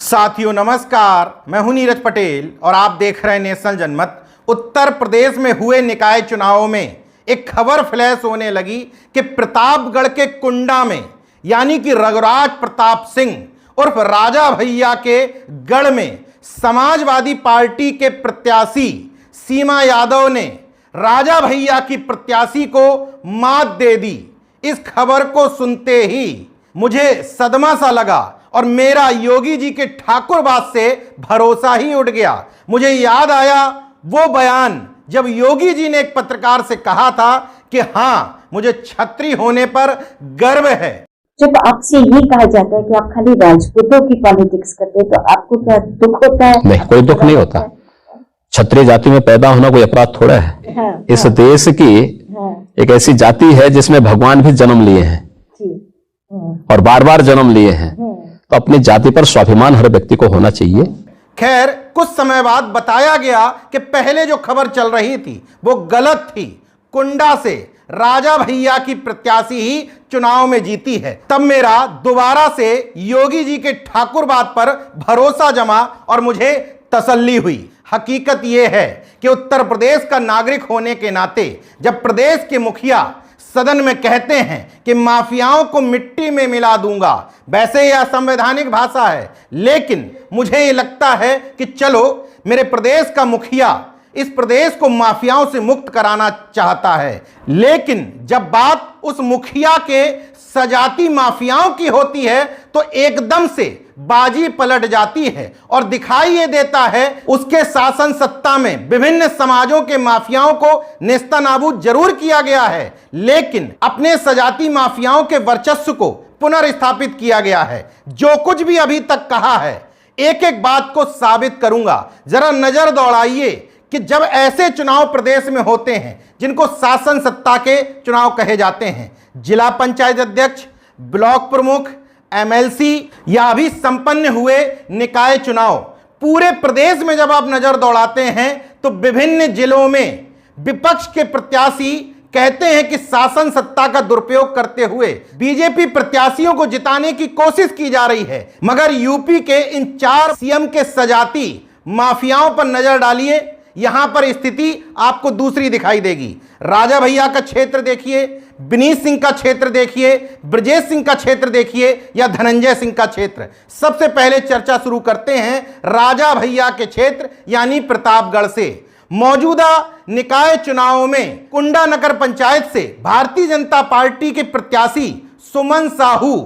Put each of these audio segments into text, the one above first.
साथियों नमस्कार, मैं हूं नीरज पटेल और आप देख रहे हैं नेशनल जनमत। उत्तर प्रदेश में हुए निकाय चुनावों में एक खबर फ्लैश होने लगी कि प्रतापगढ़ के कुंडा में यानी कि रघुराज प्रताप सिंह उर्फ राजा भैया के गढ़ में समाजवादी पार्टी के प्रत्याशी सीमा यादव ने राजा भैया की प्रत्याशी को मात दे दी। इस खबर को सुनते ही मुझे सदमा सा लगा और मेरा योगी जी के ठाकुरबाद से भरोसा ही उठ गया। मुझे याद आया वो बयान जब योगी जी ने एक पत्रकार से कहा था कि हाँ, मुझे छत्री होने पर गर्व है। जब आपसे ये कहा जाता है कि आप खाली राजपूतों की पॉलिटिक्स करते हैं तो आपको क्या दुख होता है? नहीं, कोई दुख नहीं होता। क्षत्रिय जाति में पैदा होना कोई अपराध थोड़ा है। हाँ, इस देश की एक ऐसी जाति है जिसमें भगवान भी जन्म लिए हैं और बार बार जन्म लिए हैं, तो अपनी जाति पर स्वाभिमान हर व्यक्ति को होना चाहिए। खैर, कुछ समय बाद बताया गया कि पहले जो खबर चल रही थी वो गलत थी। कुंडा से राजा भैया की प्रत्याशी ही चुनाव में जीती है। तब मेरा दोबारा से योगी जी के ठाकुरबाद पर भरोसा जमा और मुझे तसल्ली हुई। हकीकत यह है कि उत्तर प्रदेश का नागरिक होने के नाते जब प्रदेश के मुखिया सदन में कहते हैं कि माफियाओं को मिट्टी में मिला दूंगा, वैसे यह संवैधानिक भाषा है, लेकिन मुझे ये लगता है कि चलो, मेरे प्रदेश का मुखिया इस प्रदेश को माफियाओं से मुक्त कराना चाहता है, लेकिन जब बात उस मुखिया के सजाती माफियाओं की होती है तो एकदम से बाजी पलट जाती है और दिखाई ये देता है उसके शासन सत्ता में विभिन्न समाजों के माफियाओं को नेस्तनाबूद जरूर किया गया है, लेकिन अपने सजाती माफियाओं के वर्चस्व को पुनर्स्थापित किया गया है। जो कुछ भी अभी तक कहा है, एक एक बात को साबित करूंगा। जरा नजर दौड़ाइए कि जब ऐसे चुनाव प्रदेश में होते हैं जिनको शासन सत्ता के चुनाव कहे जाते हैं, जिला पंचायत अध्यक्ष, ब्लॉक प्रमुख, एमएलसी या अभी संपन्न हुए निकाय चुनाव, पूरे प्रदेश में जब आप नजर दौड़ाते हैं तो विभिन्न जिलों में विपक्ष के प्रत्याशी कहते हैं कि शासन सत्ता का दुरुपयोग करते हुए बीजेपी प्रत्याशियों को जिताने की कोशिश की जा रही है। मगर यूपी के इन 4 सीएम के सजाती माफियाओं पर नजर डालिए, यहां पर स्थिति आपको दूसरी दिखाई देगी। राजा भैया का क्षेत्र देखिए, विनीत सिंह का क्षेत्र देखिए, ब्रजेश सिंह का क्षेत्र देखिए या धनंजय सिंह का क्षेत्र। सबसे पहले चर्चा शुरू करते हैं राजा भैया के क्षेत्र यानी प्रतापगढ़ से। मौजूदा निकाय चुनावों में कुंडा नगर पंचायत से भारतीय जनता पार्टी के प्रत्याशी सुमन साहू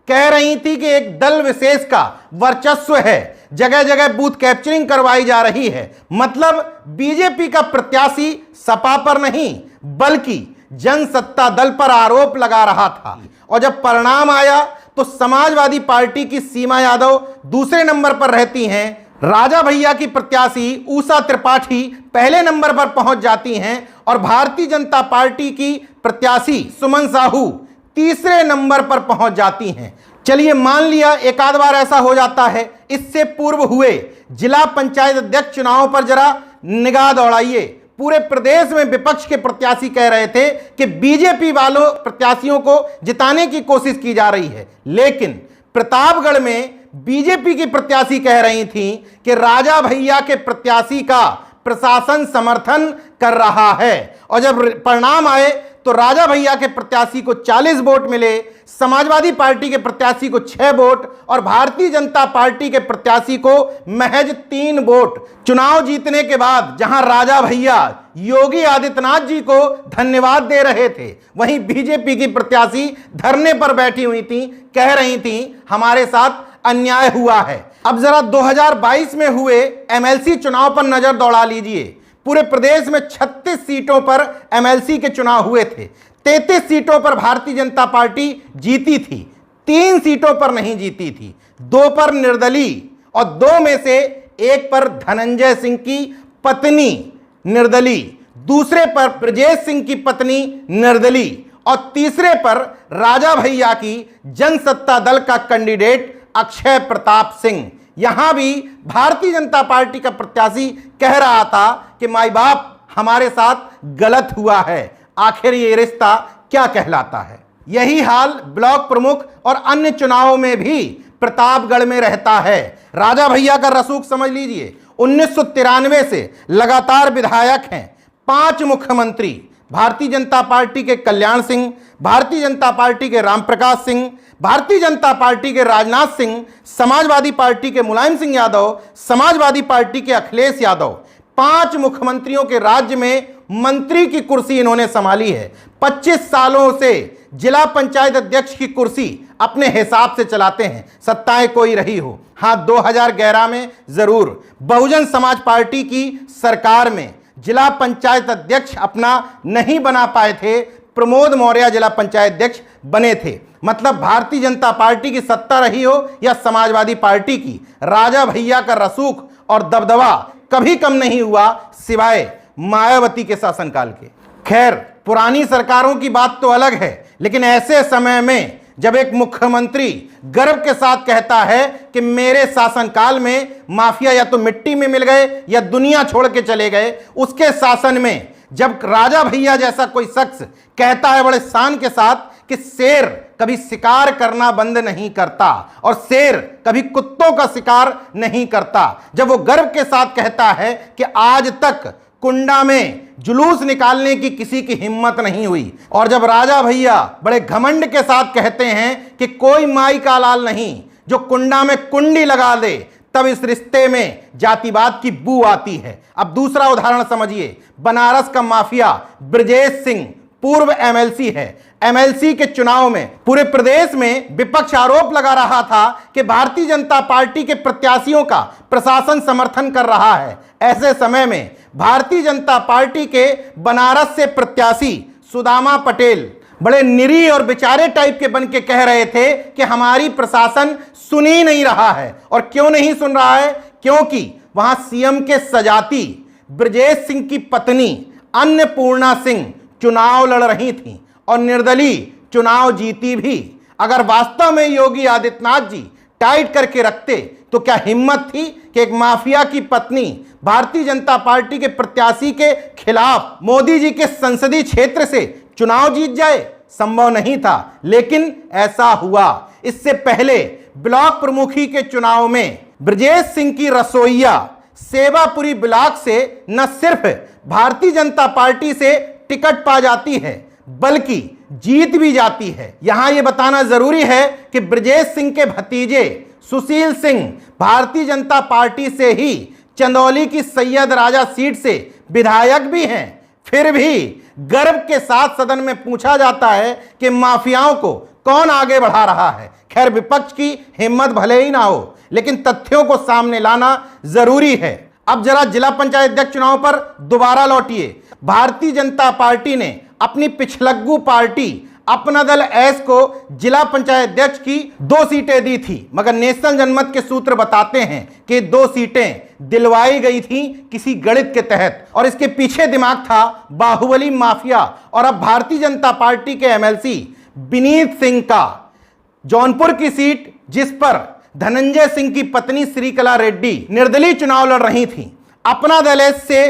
कह रही थी कि एक दल विशेष का वर्चस्व है, जगह जगह बूथ कैप्चरिंग करवाई जा रही है। मतलब बीजेपी का प्रत्याशी सपा पर नहीं बल्कि जनसत्ता दल पर आरोप लगा रहा था। और जब परिणाम आया तो समाजवादी पार्टी की सीमा यादव दूसरे नंबर पर रहती हैं, राजा भैया की प्रत्याशी उषा त्रिपाठी पहले नंबर पर पहुंच जाती हैं और भारतीय जनता पार्टी की प्रत्याशी सुमन साहू तीसरे नंबर पर पहुंच जाती हैं। चलिए मान लिया एक आध बार ऐसा हो जाता है। इससे पूर्व हुए जिला पंचायत अध्यक्ष चुनाव पर जरा निगाह दौड़ाइए। पूरे प्रदेश में विपक्ष के प्रत्याशी कह रहे थे कि बीजेपी वालों प्रत्याशियों को जिताने की कोशिश की जा रही है, लेकिन प्रतापगढ़ में बीजेपी की प्रत्याशी कह रही थी कि राजा भैया के प्रत्याशी का प्रशासन समर्थन कर रहा है। और जब परिणाम आए तो राजा भैया के प्रत्याशी को 40 वोट मिले, समाजवादी पार्टी के प्रत्याशी को 6 वोट और भारतीय जनता पार्टी के प्रत्याशी को महज 3 वोट। चुनाव जीतने के बाद जहां राजा भैया योगी आदित्यनाथ जी को धन्यवाद दे रहे थे, वहीं बीजेपी की प्रत्याशी धरने पर बैठी हुई थी, कह रही थी हमारे साथ अन्याय हुआ है। अब जरा 2022 में हुए एमएलसी चुनाव पर नजर दौड़ा लीजिए। पूरे प्रदेश में 36 सीटों पर एमएलसी के चुनाव हुए थे। 33 सीटों पर भारतीय जनता पार्टी जीती थी, 3 सीटों पर नहीं जीती थी। 2 पर निर्दलीय और 2 में से 1 पर धनंजय सिंह की पत्नी निर्दलीय, दूसरे पर ब्रजेश सिंह की पत्नी निर्दलीय और तीसरे पर राजा भैया की जनसत्ता दल का कैंडिडेट अक्षय प्रताप सिंह। यहां भी भारतीय जनता पार्टी का प्रत्याशी कह रहा था कि माई बाप हमारे साथ गलत हुआ है, आखिर ये रिश्ता क्या कहलाता है। यही हाल ब्लॉक प्रमुख और अन्य चुनावों में भी प्रतापगढ़ में रहता है। राजा भैया का रसूख समझ लीजिए, 1993 से लगातार विधायक हैं। 5 मुख्यमंत्री, भारतीय जनता पार्टी के कल्याण सिंह, भारतीय जनता पार्टी के रामप्रकाश सिंह, भारतीय जनता पार्टी के राजनाथ सिंह, समाजवादी पार्टी के मुलायम सिंह यादव, समाजवादी पार्टी के अखिलेश यादव। 5 मुख्यमंत्रियों के राज्य में मंत्री की कुर्सी इन्होंने संभाली है। 25 सालों से जिला पंचायत अध्यक्ष की कुर्सी अपने हिसाब से चलाते हैं, सत्ताएं कोई रही हो। हां, 2011 में जरूर बहुजन समाज पार्टी की सरकार में जिला पंचायत अध्यक्ष अपना नहीं बना पाए थे। प्रमोद मौर्य जिला पंचायत अध्यक्ष बने थे। मतलब भारतीय जनता पार्टी की सत्ता रही हो या समाजवादी पार्टी की, राजा भैया का रसूख और दबदबा कभी कम नहीं हुआ सिवाय मायावती के शासनकाल के। खैर, पुरानी सरकारों की बात तो अलग है, लेकिन ऐसे समय में जब एक मुख्यमंत्री गर्व के साथ कहता है कि मेरे शासनकाल में माफिया या तो मिट्टी में मिल गए या दुनिया छोड़ के चले गए, उसके शासन में जब राजा भैया जैसा कोई शख्स कहता है बड़े शान के साथ कि शेर कभी शिकार करना बंद नहीं करता और शेर कभी कुत्तों का शिकार नहीं करता, जब वो गर्व के साथ कहता है कि आज तक कुंडा में जुलूस निकालने की किसी की हिम्मत नहीं हुई, और जब राजा भैया बड़े घमंड के साथ कहते हैं कि कोई माई का लाल नहीं जो कुंडा में कुंडी लगा दे, तब इस रिश्ते में जातिवाद की बू आती है। अब दूसरा उदाहरण समझिए, बनारस का माफिया ब्रजेश सिंह पूर्व एमएलसी है। एमएलसी के चुनाव में पूरे प्रदेश में विपक्ष आरोप लगा रहा था कि भारतीय जनता पार्टी के प्रत्याशियों का प्रशासन समर्थन कर रहा है। ऐसे समय में भारतीय जनता पार्टी के बनारस से प्रत्याशी सुदामा पटेल बड़े निरीह और बेचारे टाइप के बन के कह रहे थे कि हमारी प्रशासन सुन ही नहीं रहा है। और क्यों नहीं सुन रहा है? क्योंकि वहां सीएम के सजाती ब्रजेश सिंह की पत्नी अन्नपूर्णा सिंह चुनाव लड़ रही थी और निर्दलीय चुनाव जीती भी। अगर वास्तव में योगी आदित्यनाथ जी टाइट करके रखते तो क्या हिम्मत थी कि एक माफिया की पत्नी भारतीय जनता पार्टी के प्रत्याशी के खिलाफ मोदी जी के संसदीय क्षेत्र से चुनाव जीत जाए? संभव नहीं था, लेकिन ऐसा हुआ। इससे पहले ब्लॉक प्रमुखी के चुनाव में ब्रजेश सिंह की रसोईया सेवापुरी ब्लॉक से न सिर्फ भारतीय जनता पार्टी से टिकट पा जाती है बल्कि जीत भी जाती है। यहां यह बताना जरूरी है कि ब्रजेश सिंह के भतीजे सुशील सिंह भारतीय जनता पार्टी से ही चंदौली की सैयद राजा सीट से विधायक भी हैं। फिर भी गर्व के साथ सदन में पूछा जाता है कि माफियाओं को कौन आगे बढ़ा रहा है। खैर, विपक्ष की हिम्मत भले ही ना हो, लेकिन तथ्यों को सामने लाना जरूरी है। अब जरा जिला पंचायत अध्यक्ष चुनाव पर दोबारा लौटिए। भारतीय जनता पार्टी ने अपनी पिछलग्गू पार्टी अपना दल एस को जिला पंचायत अध्यक्ष की 2 सीटें दी थी, मगर नेशनल जनमत के सूत्र बताते हैं कि 2 सीटें दिलवाई गई थी किसी गणित के तहत, और इसके पीछे दिमाग था बाहुबली माफिया और अब भारतीय जनता पार्टी के एमएलसी विनीत सिंह का। जौनपुर की सीट जिस पर धनंजय सिंह की पत्नी श्रीकला रेड्डी निर्दलीय चुनाव लड़ रही थी, अपना दल एस से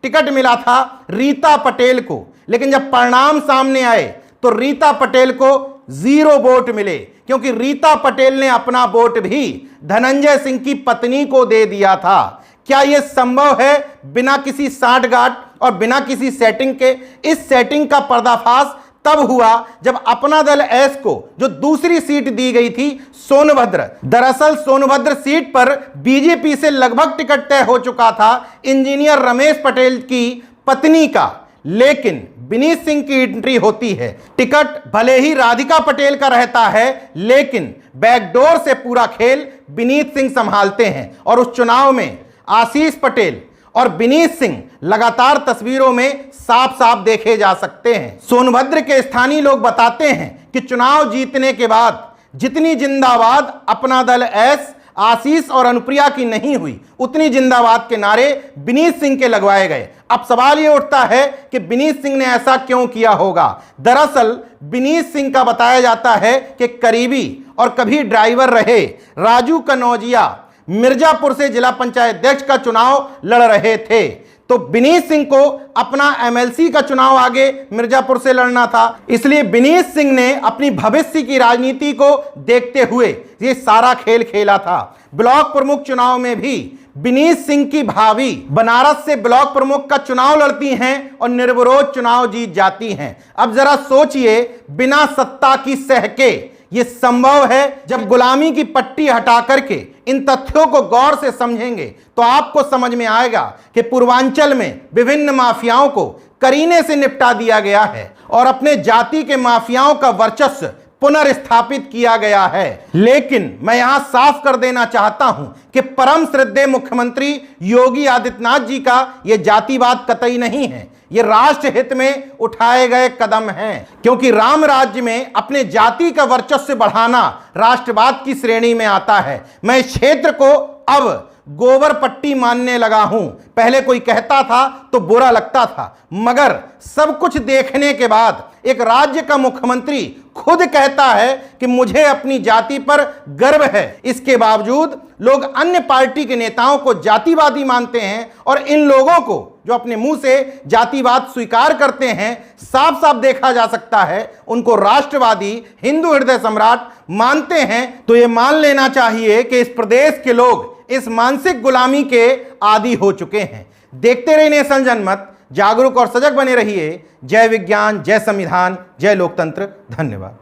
टिकट मिला था रीता पटेल को, लेकिन जब परिणाम सामने आए तो रीता पटेल को 0 वोट मिले, क्योंकि रीता पटेल ने अपना वोट भी धनंजय सिंह की पत्नी को दे दिया था। क्या यह संभव है बिना किसी सांठगांठ और बिना किसी सेटिंग के? इस सेटिंग का पर्दाफाश तब हुआ जब अपना दल एस को जो दूसरी सीट दी गई थी सोनभद्र, दरअसल सोनभद्र सीट पर बीजेपी से लगभग टिकट तय हो चुका था इंजीनियर रमेश पटेल की पत्नी का, लेकिन विनीत सिंह की एंट्री होती है। टिकट भले ही राधिका पटेल का रहता है, लेकिन बैकडोर से पूरा खेल विनीत सिंह संभालते हैं और उस चुनाव में आशीष पटेल और विनीत सिंह लगातार तस्वीरों में साफ साफ देखे जा सकते हैं। सोनभद्र के स्थानीय लोग बताते हैं कि चुनाव जीतने के बाद जितनी जिंदाबाद अपना दल एस, आशीष और अनुप्रिया की नहीं हुई, उतनी जिंदाबाद के नारे विनीत सिंह के लगवाए गए। अब सवाल यह उठता है कि विनीत सिंह ने ऐसा क्यों किया होगा। दरअसल विनीत सिंह का बताया जाता है कि करीबी और कभी ड्राइवर रहे राजू कनौजिया मिर्जापुर से जिला पंचायत अध्यक्ष का चुनाव लड़ रहे थे। तो विनीत सिंह को अपना एमएलसी का चुनाव आगे मिर्जापुर से लड़ना था। इसलिए विनीत सिंह ने अपनी भविष्य की राजनीति को देखते हुए ये सारा खेल खेला था। ब्लॉक प्रमुख चुनाव में भी विनीत सिंह की भाभी बनारस से ब्लॉक प्रमुख का चुनाव लड़ती हैं और निर्विरोध चुनाव जीत जाती हैं। अब जरा सोचिए, बिना सत्ता की सहके ये संभव है? जब गुलामी की पट्टी हटा करके इन तथ्यों को गौर से समझेंगे तो आपको समझ में आएगा कि पूर्वांचल में विभिन्न माफियाओं को करीने से निपटा दिया गया है और अपने जाति के माफियाओं का वर्चस्व पुनर्स्थापित किया गया है। लेकिन मैं यहां साफ कर देना चाहता हूं कि परम श्रद्धेय मुख्यमंत्री योगी आदित्यनाथ जी का यह जातिवाद कतई नहीं है, ये राष्ट्र हित में उठाए गए कदम हैं। क्योंकि राम राज्य में अपने जाति का वर्चस्व बढ़ाना राष्ट्रवाद की श्रेणी में आता है। मैं इस क्षेत्र को अब गोबर पट्टी मानने लगा हूं। पहले कोई कहता था तो बुरा लगता था, मगर सब कुछ देखने के बाद एक राज्य का मुख्यमंत्री खुद कहता है कि मुझे अपनी जाति पर गर्व है। इसके बावजूद लोग अन्य पार्टी के नेताओं को जातिवादी मानते हैं और इन लोगों को जो अपने मुंह से जातिवाद स्वीकार करते हैं, साफ साफ देखा जा सकता है उनको राष्ट्रवादी हिंदू हृदय सम्राट मानते हैं। तो ये मान लेना चाहिए कि इस प्रदेश के लोग इस मानसिक गुलामी के आदी हो चुके हैं। देखते रहिए नेशन जनमत, जागरूक और सजग बने रहिए। जय विज्ञान, जय संविधान, जय लोकतंत्र। धन्यवाद।